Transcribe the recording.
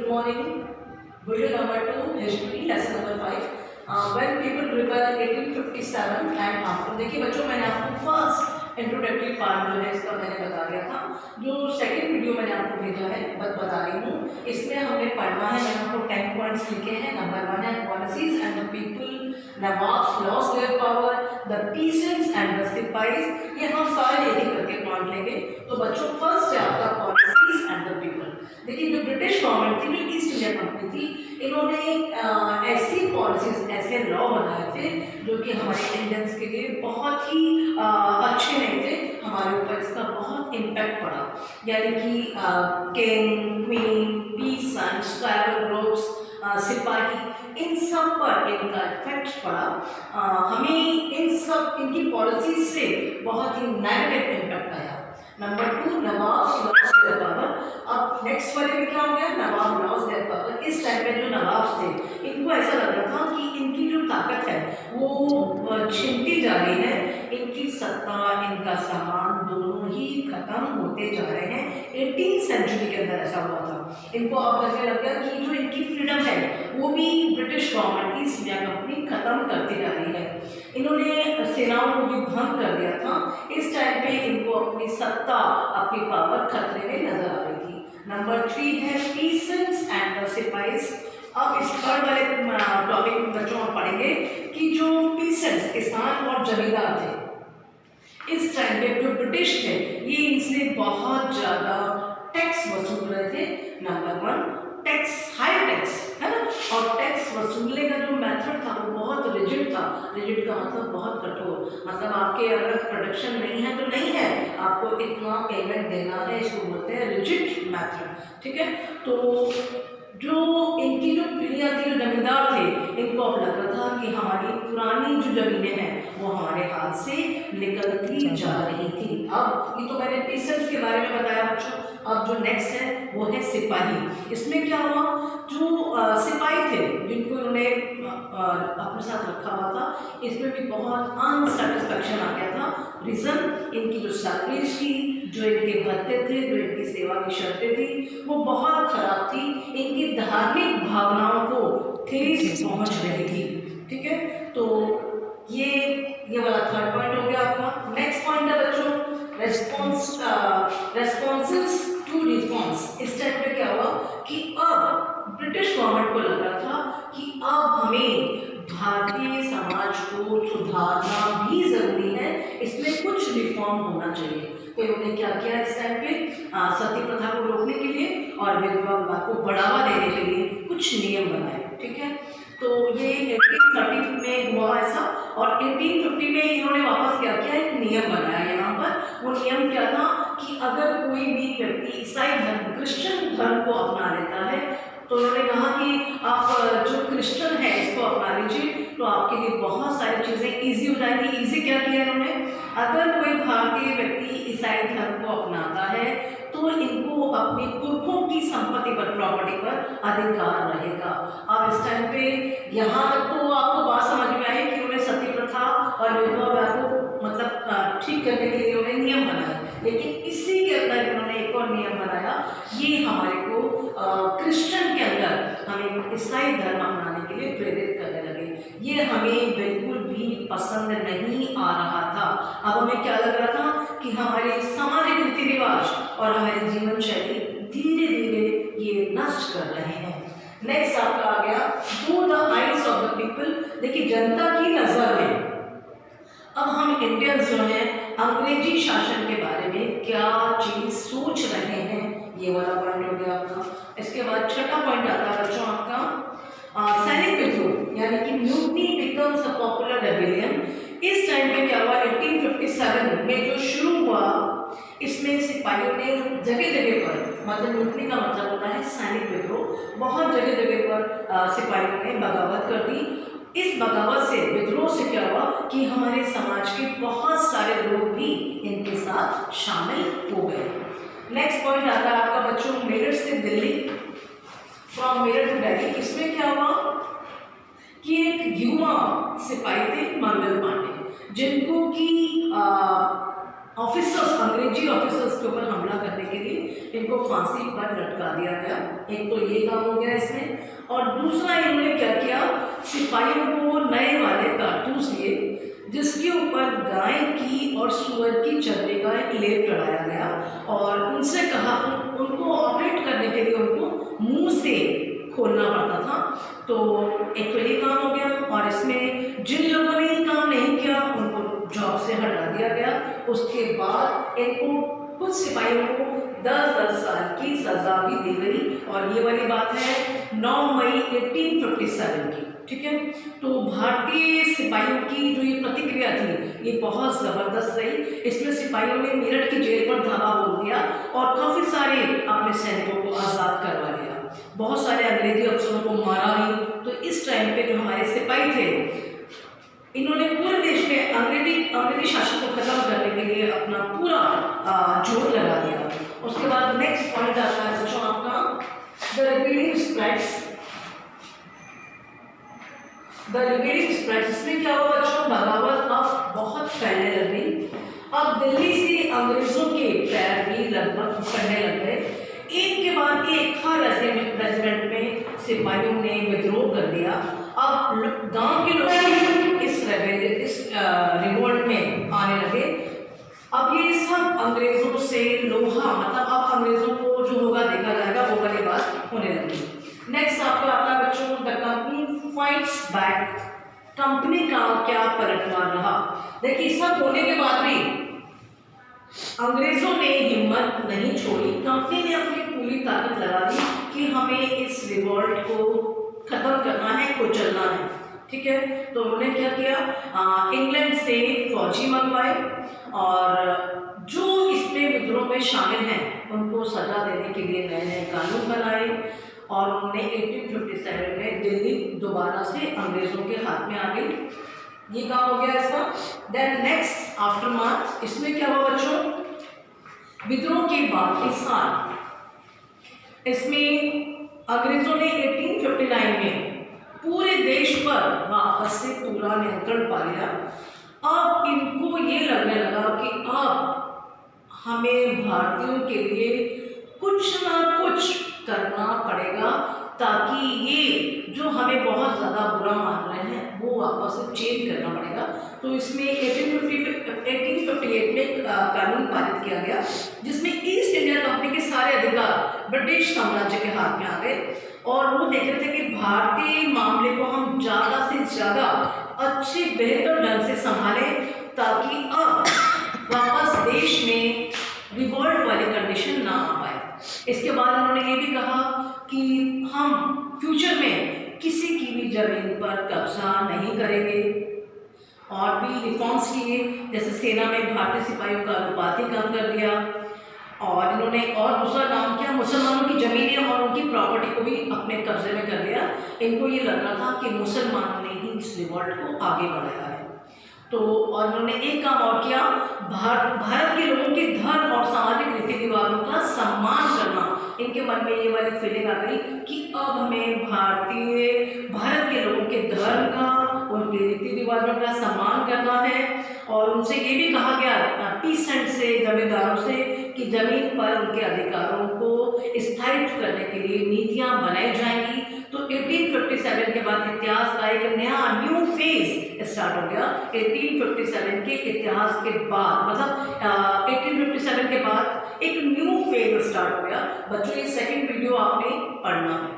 Good morning. Video number 2, history, lesson number 5. When people rebel 1857 and after. देखिए बच्चों, मैंने आपको फर्स्ट इंट्रोडक्टरी पार्ट जो है इसका मैंने बता दिया था। जो सेकंड वीडियो मैंने आपको भेजा है बता रही हूँ, इसमें हमने पढ़ना है। मैंने आपको 10 पॉइंट्स लिखे हैं। नंबर 1 है policies and the people, nawab lost their power, the peasants and the sipahis. ये हम सारे एक एक करके पॉइंट लेंगे। तो बच्चों, फर्स्ट है आपका पॉलिसीज एंड द पीपल। देखिए, जो ब्रिटिश गवर्नमेंट थी, जो ईस्ट इंडिया कंपनी थी, इन्होंने ऐसी पॉलिसीज, ऐसे लॉ बनाए थे जो कि हमारे इंडियंस के लिए बहुत ही अच्छे नहीं थे। हमारे ऊपर इसका बहुत इम्पैक्ट पड़ा, यानी कि king, queen, peasants, tribal groups, सिपाही, इन सब पर इनका इफेक्ट पड़ा। हमें इनकी पॉलिसी से बहुत ही नेगेटिव इम्पैक्ट आया। Number 2, Nawab lost their power. अब नेक्स्ट वाले में क्या हो गया? नवाब लॉस्ट देयर पावर। इस टाइम पे जो नवाब थे, इनको ऐसा लग रहा था कि इनकी जो ताकत है वो छिनती जा रही है, इनकी सत्ता, इनका सामान दोनों ही खत्म होते जा रहे हैं। 18वीं सेंचुरी के अंदर ऐसा हुआ था। इनको अब लगने लग गया कि जो इनकी फ्रीडम है वो भी British government, east India company खत्म करती जा रही है। इन्होंने सेनाओं को भी भंग कर दिया था। इस टाइम पे इनको अपनी सत्ता, अपनी पावर खतरे में नजर आ रही थी। नंबर 3 है पीसेंट्स एंड द सिपाहीज। अब इस थर्ड वाले टॉपिक में बच्चों हम पढ़ेंगे कि जो पीसेंट्स, किसान और जमींदार थे, इस टाइम पे जो ब्रिटिश थे, ये इनसे बहुत ज़्यादा टैक्स वसूल रहे थे। नंबर 1, टैक्स, हाई टैक्स, है ना। और टैक्स वसूलने का जो मेथड था वो बहुत रिजिड था। रिजिड का मतलब बहुत कठोर, मतलब आपके अगर प्रोडक्शन नहीं है तो नहीं है, आपको इतना पेमेंट देना है। इसको बोलते हैं रिजिड मेथड, ठीक है। तो जो इनकी जो पीढ़ियाँ थी, जो जमींदार थे, इनको अब लग रहा था कि हमारी पुरानी जो जमीनें हैं वो हमारे हाथ से निकलती जा रही थी। अब ये तो मैंने पीसेंट्स के बारे में बताया बच्चों। अब जो नेक्स्ट है वो है सिपाही। इसमें क्या हुआ? जो सिपाही थे, जिनको उन्होंने अपने साथ रखा हुआ था, इसमें भी बहुत अनसेटिस्फैक्शन आ गया था। रीज़न, इनकी जो सैलरीज थी, जो इनके भत्ते थे, जो इनकी सेवा की शर्तें थी, वो बहुत खराब थी। इनकी धार्मिक भावनाओं को ठेस पहुंच रही थी, ठीक है। तो ये वाला थर्ड पॉइंट हो गया आपका। नेक्स्ट पॉइंट है बच्चों रेस्पॉन्सेस टू रिफॉर्म्स। इस टाइम पे क्या हुआ कि अब ब्रिटिश गवर्नमेंट को लग रहा था कि अब हमें भारतीय समाज को सुधारना भी जरूरी है, इसमें कुछ रिफॉर्म होना चाहिए। तो इन्होंने क्या किया इस टाइम पे? सती प्रथा को रोकने के लिए और विधवा विवाह को बढ़ावा देने के लिए कुछ नियम बनाए, ठीक है। तो ये 1830 में हुआ ऐसा, और 1850 में इन्होंने वापस क्या किया? एक नियम बनाया यहाँ पर। वो नियम क्या था कि अगर कोई भी व्यक्ति ईसाई धर्म, क्रिश्चियन धर्म को अपना लेता है, तो उन्होंने कहा कि आप जो क्रिश्चियन है इसको अपना लीजिए, तो आपके लिए बहुत सारी चीज़ें ईजी हो जाएंगी। ईजी क्या किया इन्होंने? अगर कोई भारतीय व्यक्ति ईसाई धर्म को अपनाता है तो इनको अपने पुरखों की संपत्ति पर, प्रॉपर्टी पर अधिकार रहेगा। अब इस टाइम पे यहाँ तक तो आपको बात समझ में आई कि उन्होंने सती प्रथा और विधवा विवाह को मतलब ठीक करने के लिए उन्होंने नियम बनाए, लेकिन इसी के अंदर इन्होंने एक और नियम बनाया। ये हमारे को क्रिश्चियन के अंदर हमें ईसाई धर्म अपनाने के लिए प्रेरित करने लगे। ये हमें बिल्कुल भी पसंद नहीं आ रहा था। अब हमें क्या लग रहा था कि हमारे सामाजिक रीति रिवाज और हमारी जीवन शैली धीरे धीरे ये नष्ट कर रहे हैं। नेक्स्ट आपका आ गया through the eyes of the people. देखिए, जनता की नजर में अब हम इंडियंस जो हैं अंग्रेजी शासन के बारे में क्या चीज सोच रहे हैं, ये वाला पॉइंट हो गया आपका। इसके बाद छठा पॉइंट आता है बच्चों आपका सैनिक विद्रोह, यानी कि mutiny becomes a popular rebellion. इस टाइम पे क्या हुआ? 1857 में जो शुरू हुआ, इसमें सिपाहियों ने जगह जगह पर, मतलब म्यूटनी का मतलब होता है सैनिक विद्रोह, बहुत जगह जगह पर सिपाहियों ने बगावत कर दी। इस बगावत से, विद्रोह से क्या हुआ कि हमारे समाज के बहुत सारे लोग भी इनके साथ शामिल हो गए। नेक्स्ट पॉइंट आता है आपका बच्चों मेरठ से दिल्ली, फ्रॉम मेरठ टू दिल्ली। इसमें क्या हुआ कि एक युवा सिपाही थे मंगल पांडे, जिनको कि ऑफिसर्स, अंग्रेजी ऑफिसर्स के ऊपर हमला करने के लिए इनको फांसी पर लटका दिया गया। एक तो ये काम हो गया इसमें, और दूसरा इन्होंने क्या किया, सिपाहियों को नए वाले कारतूस दिए जिसके ऊपर गाय की और सुअर की चर्बी का एक लेप चढ़ाया गया, और उनसे कहा उनको ऑपरेट करने के लिए उनको मुंह से खोलना पड़ता था। तो एक तो ये काम हो गया, और इसमें जिन लोगों ने ये काम नहीं किया उनको जॉब से हटा दिया गया। उसके बाद इनको कुछ सिपाहियों को 10-10 साल की सजा भी दी गई, और ये वाली बात है 9 मई 1857 की, ठीक है। तो भारतीय सिपाहियों की जो ये प्रतिक्रिया थी ये बहुत ज़बरदस्त रही। इसमें सिपाहियों ने मेरठ की जेल पर धावा बोल दिया और काफ़ी सारे अपने सैनिकों को आज़ाद करवा लिया, बहुत सारे अंग्रेजी अफसरों को मारा भी। तो इस टाइम पे जो हमारे सिपाही थे इन्होंने पूरे देश में अंग्रेजी शासन को खत्म करने के लिए अपना पूरा जोर लगा दिया। उसके बाद नेक्स्ट पॉइंट आता है बच्चों आपका the rebelling spreads. The rebelling spreads, इसमें क्या हुआ बच्चों, बगावत अब बहुत फैलने लग गई। अब दिल्ली से अंग्रेजों के पैर भी लगभग पड़ने लग गए। एक के बाद एक हर रेजिमेंट में सिपाहियों ने विद्रोह कर दिया। अब गांव के लोग इस रिवोल्ट में आने लगे। अब ये सब अंग्रेजों से लोहा, मतलब अब अंग्रेजों को जो होगा देखा जाएगा, वो वाली बात होने लगी। नेक्स्ट आपका आता है बच्चों the company fights back. Company का क्या पलटवार रहा। देखिए सब होने के बाद भी अंग्रेजों ने हिम्मत नहीं छोड़ी। कंपनी ने अपनी पूरी ताकत लगा दी कि हमें इस रिवोल्ट को खत्म करना है, कुचलना है, ठीक है। तो उन्होंने क्या किया, इंग्लैंड से फौजी मंगवाए, और जो इसमें विद्रोह में शामिल हैं उनको सजा देने के लिए नए नए कानून बनाए, और उन्होंने 1857 में दिल्ली दोबारा से अंग्रेजों के हाथ में आ गई। ये काम हो गया इसका। देन नेक्स्ट आफ्टर मार्च, इसमें क्या हुआ बच्चों, विद्रोह के बाद के साल इसमें अंग्रेजों ने 1859 में पूरे देश पर वापस से पूरा नियंत्रण पा लिया। अब इनको ये लगने लगा कि अब हमें भारतीयों के लिए कुछ ना कुछ करना पड़ेगा, ताकि ये जो हमें बहुत ज़्यादा बुरा मान रहे हैं वो वापस से चेंज करना पड़ेगा। तो इसमें 1858 में कानून पारित किया गया जिसमें ईस्ट इंडिया कंपनी के सारे अधिकार ब्रिटिश साम्राज्य के हाथ में आ गए, और वो देख रहे थे कि भारतीय मामले को हम ज़्यादा से ज़्यादा अच्छे बेहतर ढंग से संभालें, ताकि अब वापस देश में रिवोल्ट वाली कंडीशन ना आ पाए। इसके बाद उन्होंने ये भी कहा कि हम फ्यूचर में किसी की भी ज़मीन पर कब्जा नहीं करेंगे, और भी रिफॉर्म्स किए, जैसे सेना में भारतीय सिपाहियों का अनुपात ही कम कर दिया, और इन्होंने और दूसरा काम किया, मुसलमानों की ज़मीनें और उनकी प्रॉपर्टी को भी अपने कब्जे में कर लिया। इनको ये लग रहा था कि मुसलमानों ने ही इस रिवोल्ट को आगे बढ़ाया है। तो और उन्होंने एक काम और किया, भारत के लोगों के धर्म और सामाजिक रीति रिवाजों का सम्मान करना। इनके मन में ये वाली फीलिंग आ गई कि अब हमें भारत के लोगों के धर्म का, उनके रीति रिवाजों का सम्मान करना है, और उनसे ये भी कहा गया पीसेंट से, जमींदारों से, कि जमीन पर उनके अधिकारों को स्थायित्व करने के लिए नीतियां बनाई जाएंगी। तो 1857 के बाद इतिहास का एक नया न्यू फेज स्टार्ट हो गया। 1857 के इतिहास के बाद, मतलब 1857 के बाद एक न्यू फेज स्टार्ट हो गया। बच्चों ये सेकंड वीडियो आपने पढ़ना है।